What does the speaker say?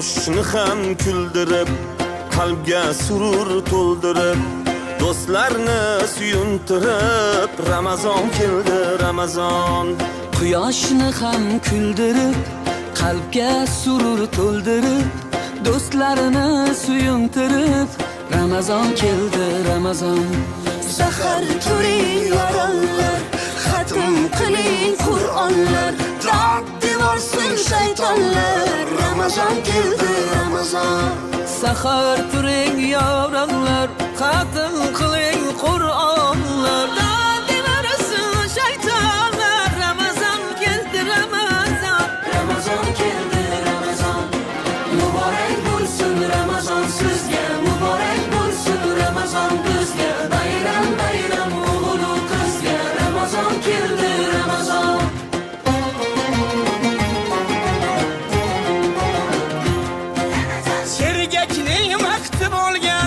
Yoshni ham kuldirib, qalbga surur to'ldirib, do'stlarni suyuntirib, Ramazon keldi, Ramazon. Quyoshni ham kuldirib, qalbga surur to'ldirib, do'stlarini suyuntirib, Ramazon keldi, Ramazon. Sahar turing yorollar, xatm qiling Qur'onlar, dod devorsin shaytonlar. Ramazon keldi, Ramazon. Sahar turing yoronlar, xatm qiling Qur'onlar, dod devorsin shaytonlar. Ramazon keldi, Ramazon. Ramazon keldi, Ramazon. Muborak bo'lsin Ramazon sizga, muborak bo'lsin Ramazon bizga. Bayram bayram o'g'il qizga, Ramazon keldi, Ramazon. Sergakning vaqti bo'lgan,